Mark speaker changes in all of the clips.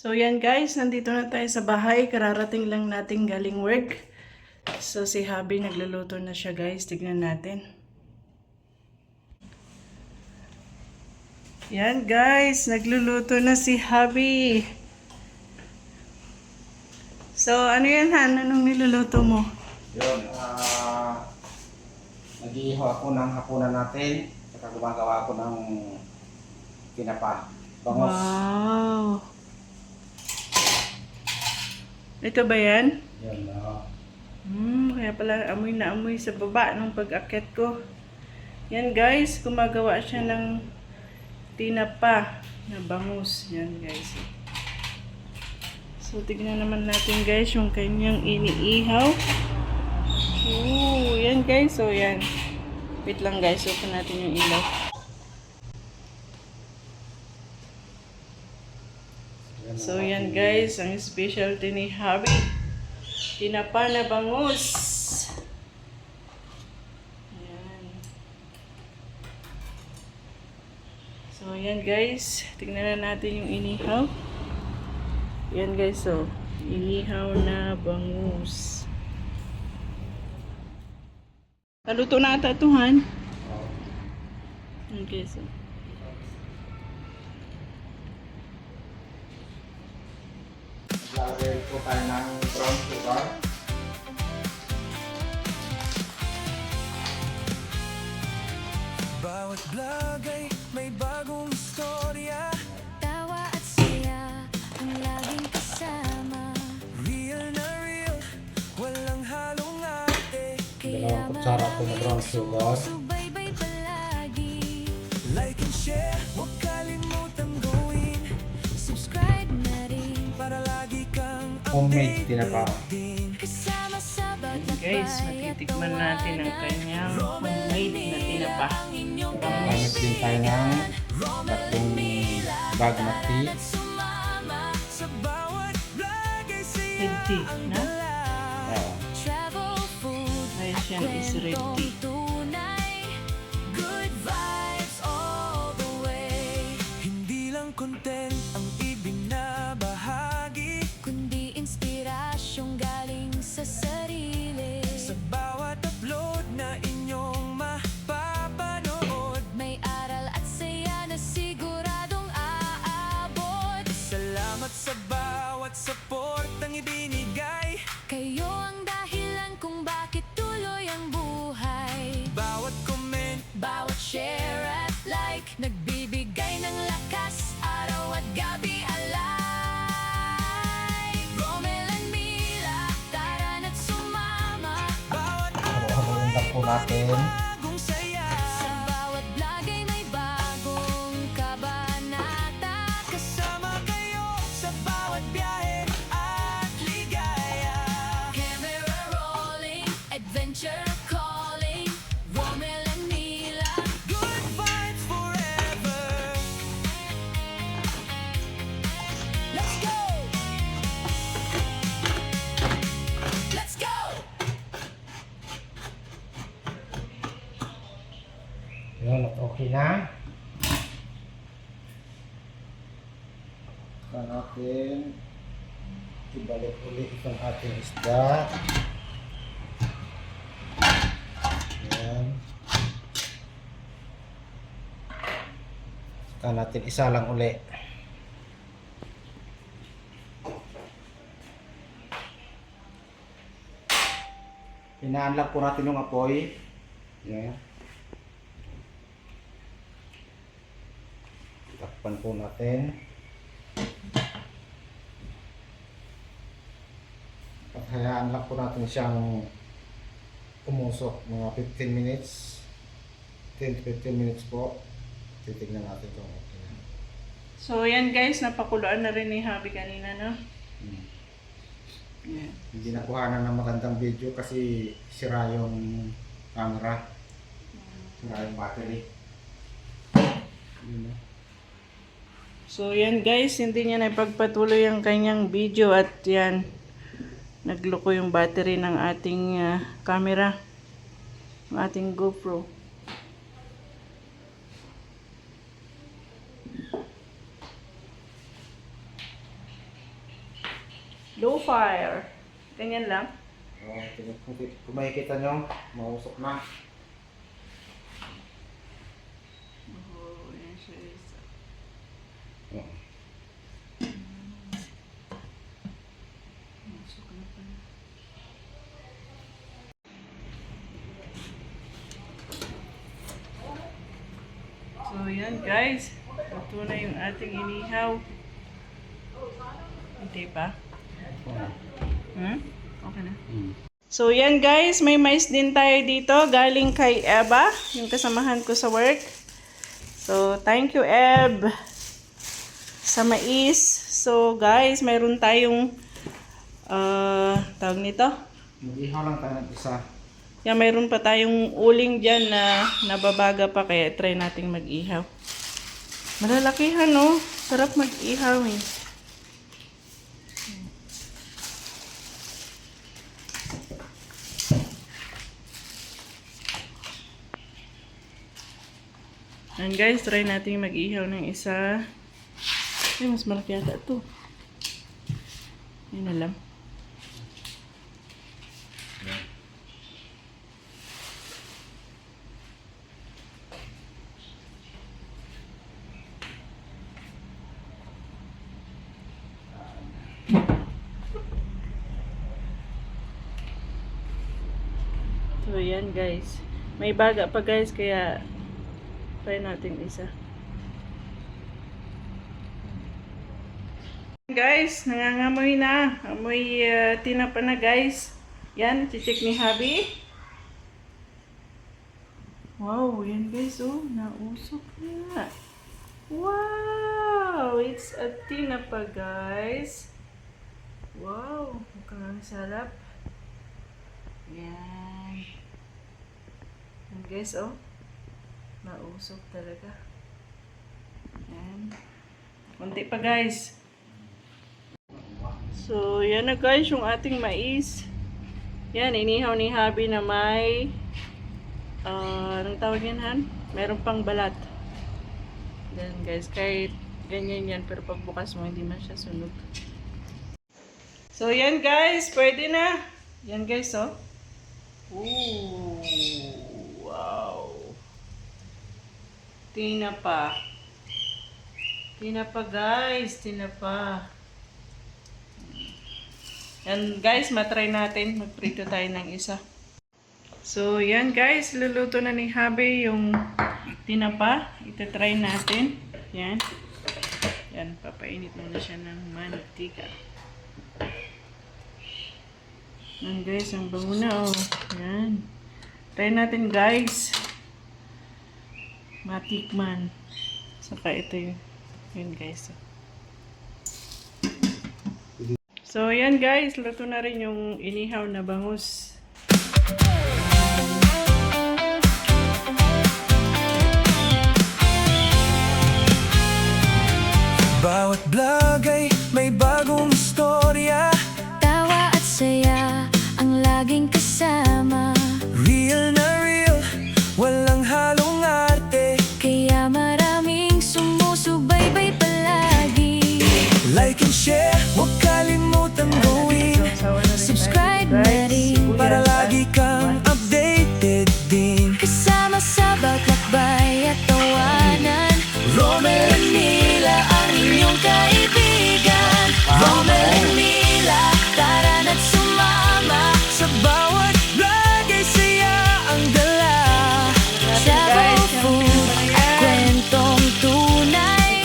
Speaker 1: So yan guys, nandito na tayo sa bahay. Kararating lang natin galing work. So si Habi nagluluto na siya guys. Tignan natin. Yan guys, nagluluto na si Habi. So ano yan Han? Anong niluluto mo?
Speaker 2: Yun, nag-iihaw ako ng hapunan natin. Saka gumagawa ako ng tinapa. Bangus.
Speaker 1: Wow! Ito ba yan?
Speaker 2: Yun,
Speaker 1: Kaya pala amoy na amoy sa baba nung pag-akyat ko. Yan guys, gumagawa siya ng tinapa na bangus. Yan guys. So tignan naman natin guys yung kanyang iniihaw. Yan guys. So yan. Wait lang guys, open natin yung ilaw. So yan guys, ang specialty ni Habi. Tinapa na bangus. Ayan. So yan guys, tignan na natin yung inihaw. Yan guys, so inihaw na bangus. Naluto na ata ito, Han. Okay, so
Speaker 2: lalagay po tayo ng brown sugar.
Speaker 3: Bawat vlog ay may bagong istorya. Tawa at saya ang laging kasama. Real na real, walang halong ate.
Speaker 2: Dalawang kutsara po na brown sugar.
Speaker 3: Subaybay palagi. Like and share, huwag kalimutang gawin. Subscribe na rin para lagi kang
Speaker 2: Homemade tinapa.
Speaker 3: kasama sa bawat
Speaker 1: guys, matitikman natin ang kanyang homemade na tinapa.
Speaker 2: Gamit din tayo ng tatlong bagmati.
Speaker 1: Red tea, na? Ayos yan, is red tea.
Speaker 3: Good vibes all the way. Hindi lang content ang ibinabahagi, kundi inspirasyong galing sa sarili. Sa bawat upload na inyong mapapanood, may aral at saya na siguradong aabot. Salamat sa bawat supportang ibinigay. Kayo ang dahilan kung bakit tuloy ang buhay. Bawat comment, bawat share at like, nagbibigay ng lakas araw at gabi alay. Romel and Mila, tara na't sumama. Bawat
Speaker 2: Haluin lang po natin.
Speaker 3: bagong saya. Sa bawat vlog ay may bagong kabanata. Kasama kayo sa bawat biyahe at ligaya. Camera rolling, adventure calling. Romel and Mila, good vibes forever. Let's go! Let's go!
Speaker 2: Yun, okay na. Saka natin ibalik ulit itong ating isda. Ayan. Saka natin isa lang ulit. Hinaan po natin yung apoy. Ayan. Takpan po natin. At hayaan lang po natin siyang umusok mga 15 minutes. 10 to 15 minutes po. Titignan natin kung okay na.
Speaker 1: So yan guys, napakuluan na rin ni Habi kanina, no? Yan.
Speaker 2: Hindi nakuhanan ng magandang video kasi sira yung camera. Sira yung battery. Yun,
Speaker 1: So yan guys, hindi niya napagpatuloy ang kanyang video at yan, nagloko yung battery ng ating camera, ng ating GoPro. Low fire. Ganyan lang.
Speaker 2: Kung makikita nyo, mausok na.
Speaker 1: Oh, yan siya isa. Masok na pala. So, yan guys. Ito na yung ating inihaw. Hindi pa? Okay na. So, yan guys. May mais din tayo dito. Galing kay Eva. Yung kasamahan ko sa work. So, thank you, Eb. Sa mais. So, guys, mayroon tayong tawag nito.
Speaker 2: Mag-ihaw lang tayo ng isa.
Speaker 1: Yan, mayroon pa tayong uling dyan na nababaga pa. Kaya try nating mag-ihaw. Malalakihan, no? Sarap mag-ihaw, eh. And guys, try natin mag-ihaw ng isa. Ay, mas malaki yata ito. Yun na lang. So, yan guys. May baga pa guys, kaya try natin isa. Guys, nangangamoy na. Amoy tinapa na guys. Yan, chichik ni Habi. Wow, yan guys, oh. Nausok na. Wow! It's a tinapa guys. Wow, mukhang sarap. Yan. Yan guys, oh. Nausok talaga. Yan. Kunti pa guys. So, yan na guys yung ating mais. Yan, inihaw ni Habi na may anong tawag yan, Han? Meron pang balat. Yan guys, kahit ganyan yan, pero pagbukas mo, hindi man siya sunog. So, yan guys, pwede na. Yan guys, oh. Ooh, wow. Tinapa. Tinapa guys, tinapa. Yan guys, matry natin. Magprito tayo ng isa. So, yan guys, luluto na ni Habi yung tinapa. Ito-try natin. Yan. Yan, papainit muna siya ng mantika. Yan guys, ang bango na, oh. Yan. Try natin guys. Matikman. Saka ito yung yun guys. So yan guys, luto na rin yung inihaw na bangus.
Speaker 3: Bawat vlog ay may bagong istorya. Tawa at saya ang laging kasama. Real na real, walang halong arte. Kaya maraming sumusubaybay palagi. Like and share, huwag kalimutan gawin. Subscribe na rin para lagi kang updated din. Kasama sa bawat lakbay at tawanan. Romel and Mila ang inyong kaibigan. Romel and Mila, tara na't sumama. Sa bawat vlog ay saya ang dala. Sabaw food at kwentong tunay.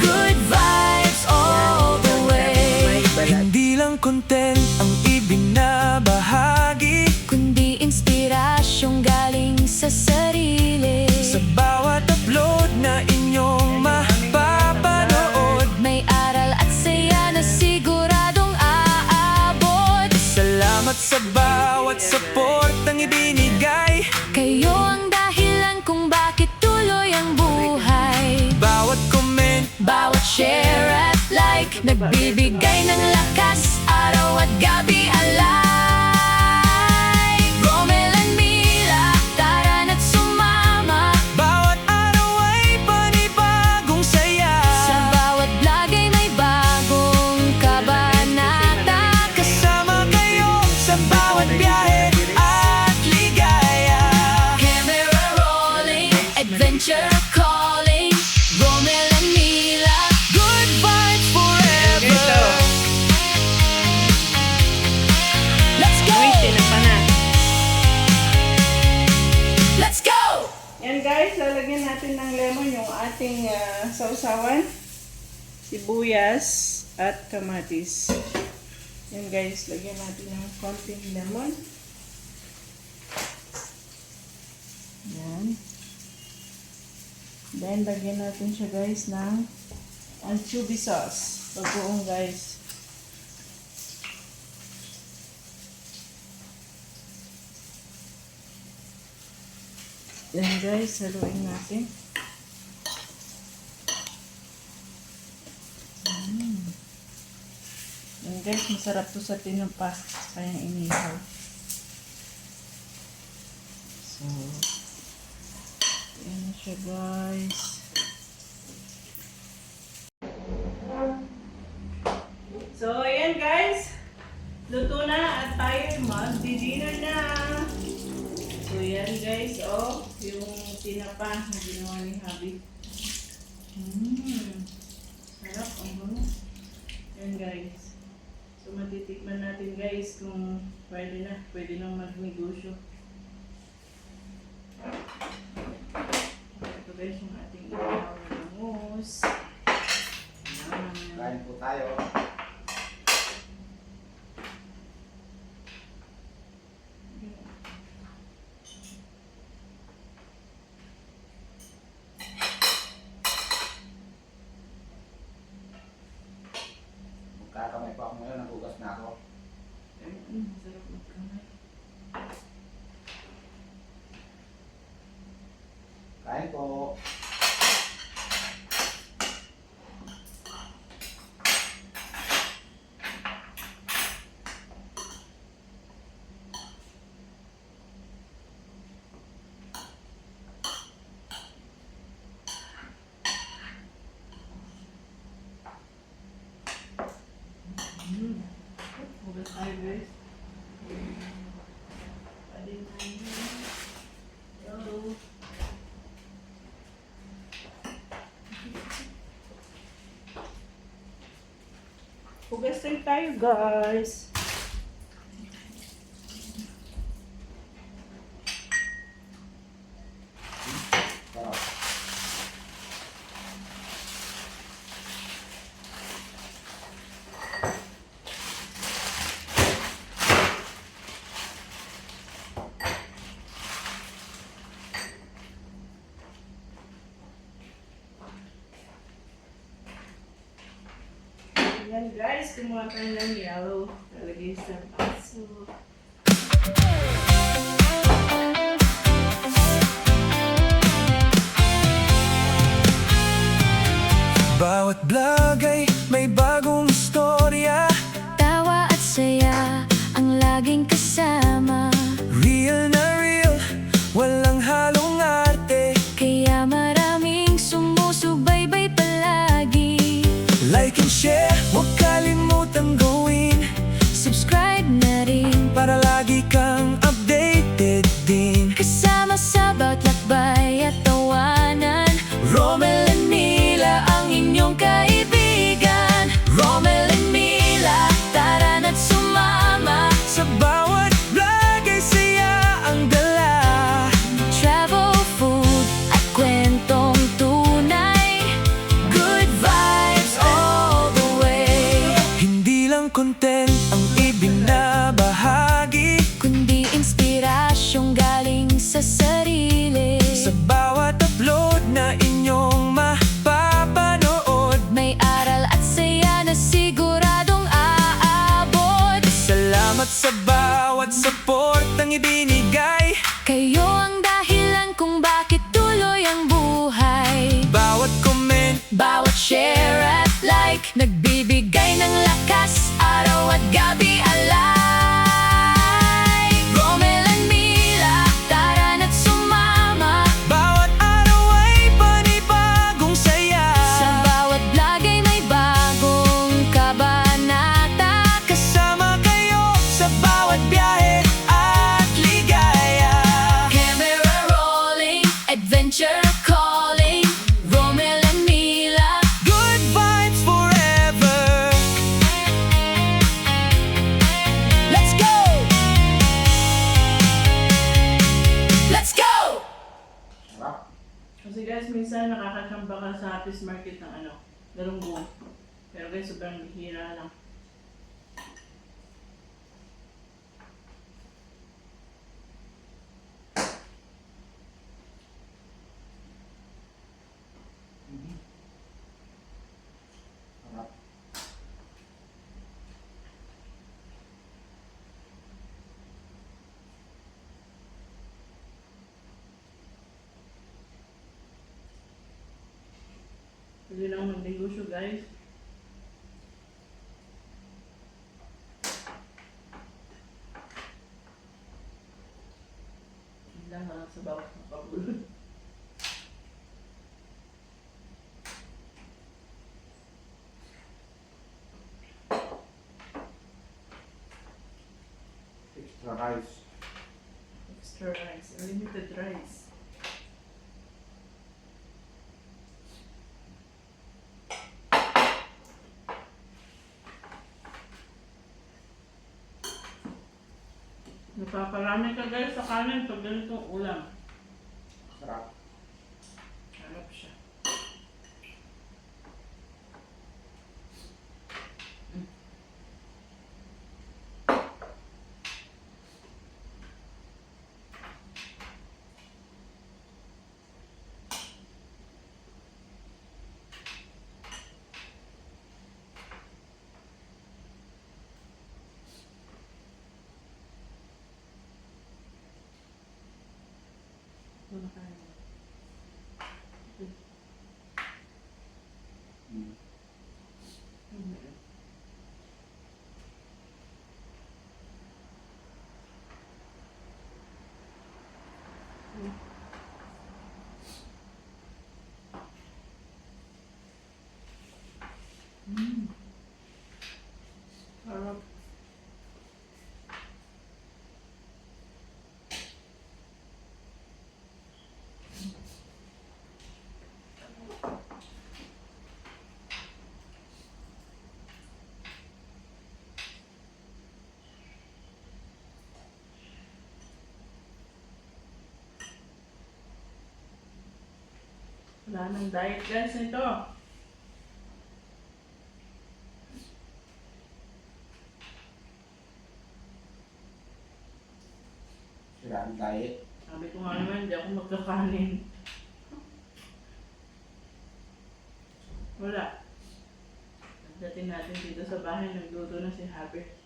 Speaker 3: Good vibes all the way. Hindi lang content ang ibinabahagi, kundi inspirasyong galing sa sarili. Sa bawat upload na inyong mapapanood, may aral at saya na siguradong aabot. Salamat sa bawat supportang ibinigay. Kayo ang dahilan kung bakit tuloy ang buhay. Bawat comment, bawat share at like, nagbibigay ng lakas araw at gabi alay. Romel and Mila, tara na't sumama. Bawat araw ay panibagong saya. Sa bawat vlog ay may bagong kabanata.
Speaker 1: sausawan, sibuyas, at kamatis. Yan guys, lagyan natin ng konting lemon. Yan. Then, lagyan natin siya guys ng anchovy sauce. Bagoong guys. Yan guys, haluin natin. Yan guys, masarap to sa tinapa. Kayang inihaw. So, yan na siya guys. So, ayan guys. Luto na at tayo mag-dinner na. So, yan guys. Oh, yung tinapa na ginawa ni Habi. Sarap. Ang bangus. Yan guys. So, matitikman natin guys kung pwede na. Pwede nang magnegosyo. Ito guys yung ating inihaw na bangus.
Speaker 2: Kain po tayo. Kakamay pa ako ngayon, nagugas na ako.
Speaker 1: Sarap magkamay.
Speaker 2: Kain po.
Speaker 1: Hugas tayo guys. Pwede tayo. Hello. Hugas tayo guys.
Speaker 2: Sarap.
Speaker 1: Ayan guys, kumuha tayo ng yellow. Talagay sa baso.
Speaker 3: Bawat vlog ay may bagong istorya. Tawa at saya ang laging kasama. Real na real, walang halong arte. Kaya maraming sumusubaybay palagi. Like and share, huwag kalimutang gawin. Subscribe na rin para lagi kang updated din. Kasama sa bawat lakbay at tawanan. Romel and Mila ang inyong kaibigan. Romel and Mila, tara na't sumama. Sa bawat vlog ay saya ang dala. Travel, food at kwentong tunay. Good vibes all the way. Hindi lang content ang ibinabahagi, kundi inspirasyong galing sa sarili. Sa bawat upload na inyong mapapanood, may aral at saya na siguradong aabot. Salamat sa bawat supportang ibinigay. Kayo ang dahilan kung bakit tuloy ang buhay. Bawat comment, bawat share at like, nagbibigay ng lakas araw at gabi alay. Romel and Mila, tara na't sumama. Bawat araw ay panibagong saya. Sa bawat vlog ay may bagong kabanata. Kasama kayo sa bawat biyahe at ligaya. Camera rolling, adventure calling. Romel and Mila, good vibes forever.
Speaker 1: sa Happy's Market ng ano, galunggong. Pero guys, sobrang bihira lang.
Speaker 2: Harap.
Speaker 1: Pwede lang mag-negosyo guys. Lang sa bawat ng pabulod.
Speaker 2: Extra rice.
Speaker 1: Extra rice, unlimited rice. Napakarami ka guys sa kanin pag ganitong ulam.
Speaker 2: Sarap.
Speaker 1: Harap siya. Ano kain mo? Harap. Wala nang diet guys nito.
Speaker 2: Sila ang diet.
Speaker 1: Sabi ko nga naman, hindi ako magkakanin. Wala. Pagdating natin dito sa bahay, nagluto na si Happy.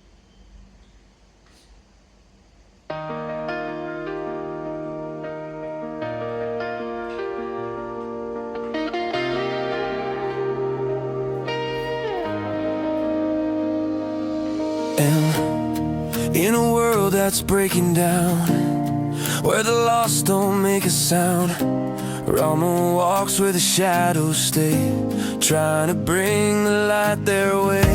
Speaker 3: In a world that's breaking down, where the lost don't make a sound, Rama walks where the shadows stay, trying to bring the light their way.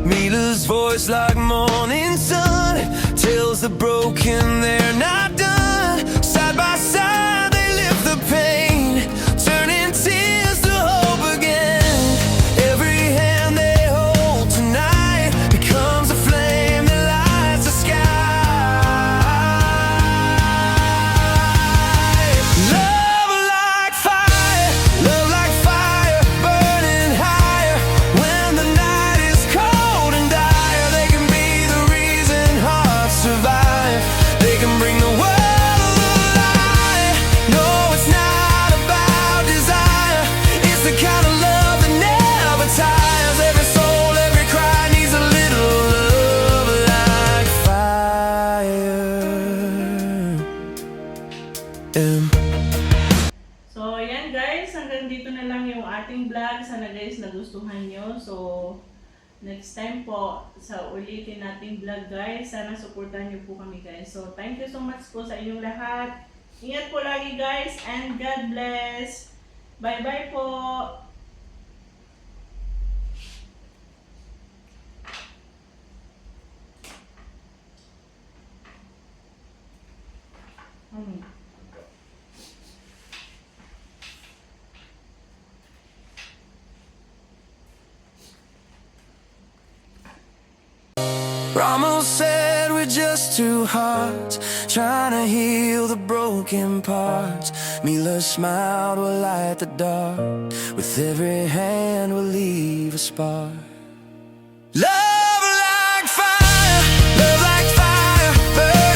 Speaker 3: Mila's voice like morning sun tells the broken they're not done. Side by side they lift the pain, turning tears to hope again. Every hand they hold tonight becomes a flame that lights the sky. Love like fire, burning higher. When the night is cold and dire, they can be the reason hearts survive. They can bring the world alive. No, it's not about desire, it's the kind of love that never tires. Every soul, every cry needs a little love like fire.
Speaker 1: So, ayan guys, hanggang dito na lang yung ating vlog. Sana guys nagustuhan nyo. So, next time po, sa ulitin nating vlog guys, sana supportan nyo po kami guys. So, thank you so much po sa inyong lahat. Ingat po lagi guys, and God bless. Bye-bye po.
Speaker 3: Ramos said we just two hearts trying to heal the broken parts. Mila smiled, will light the dark. With every hand we'll leave a spark. Love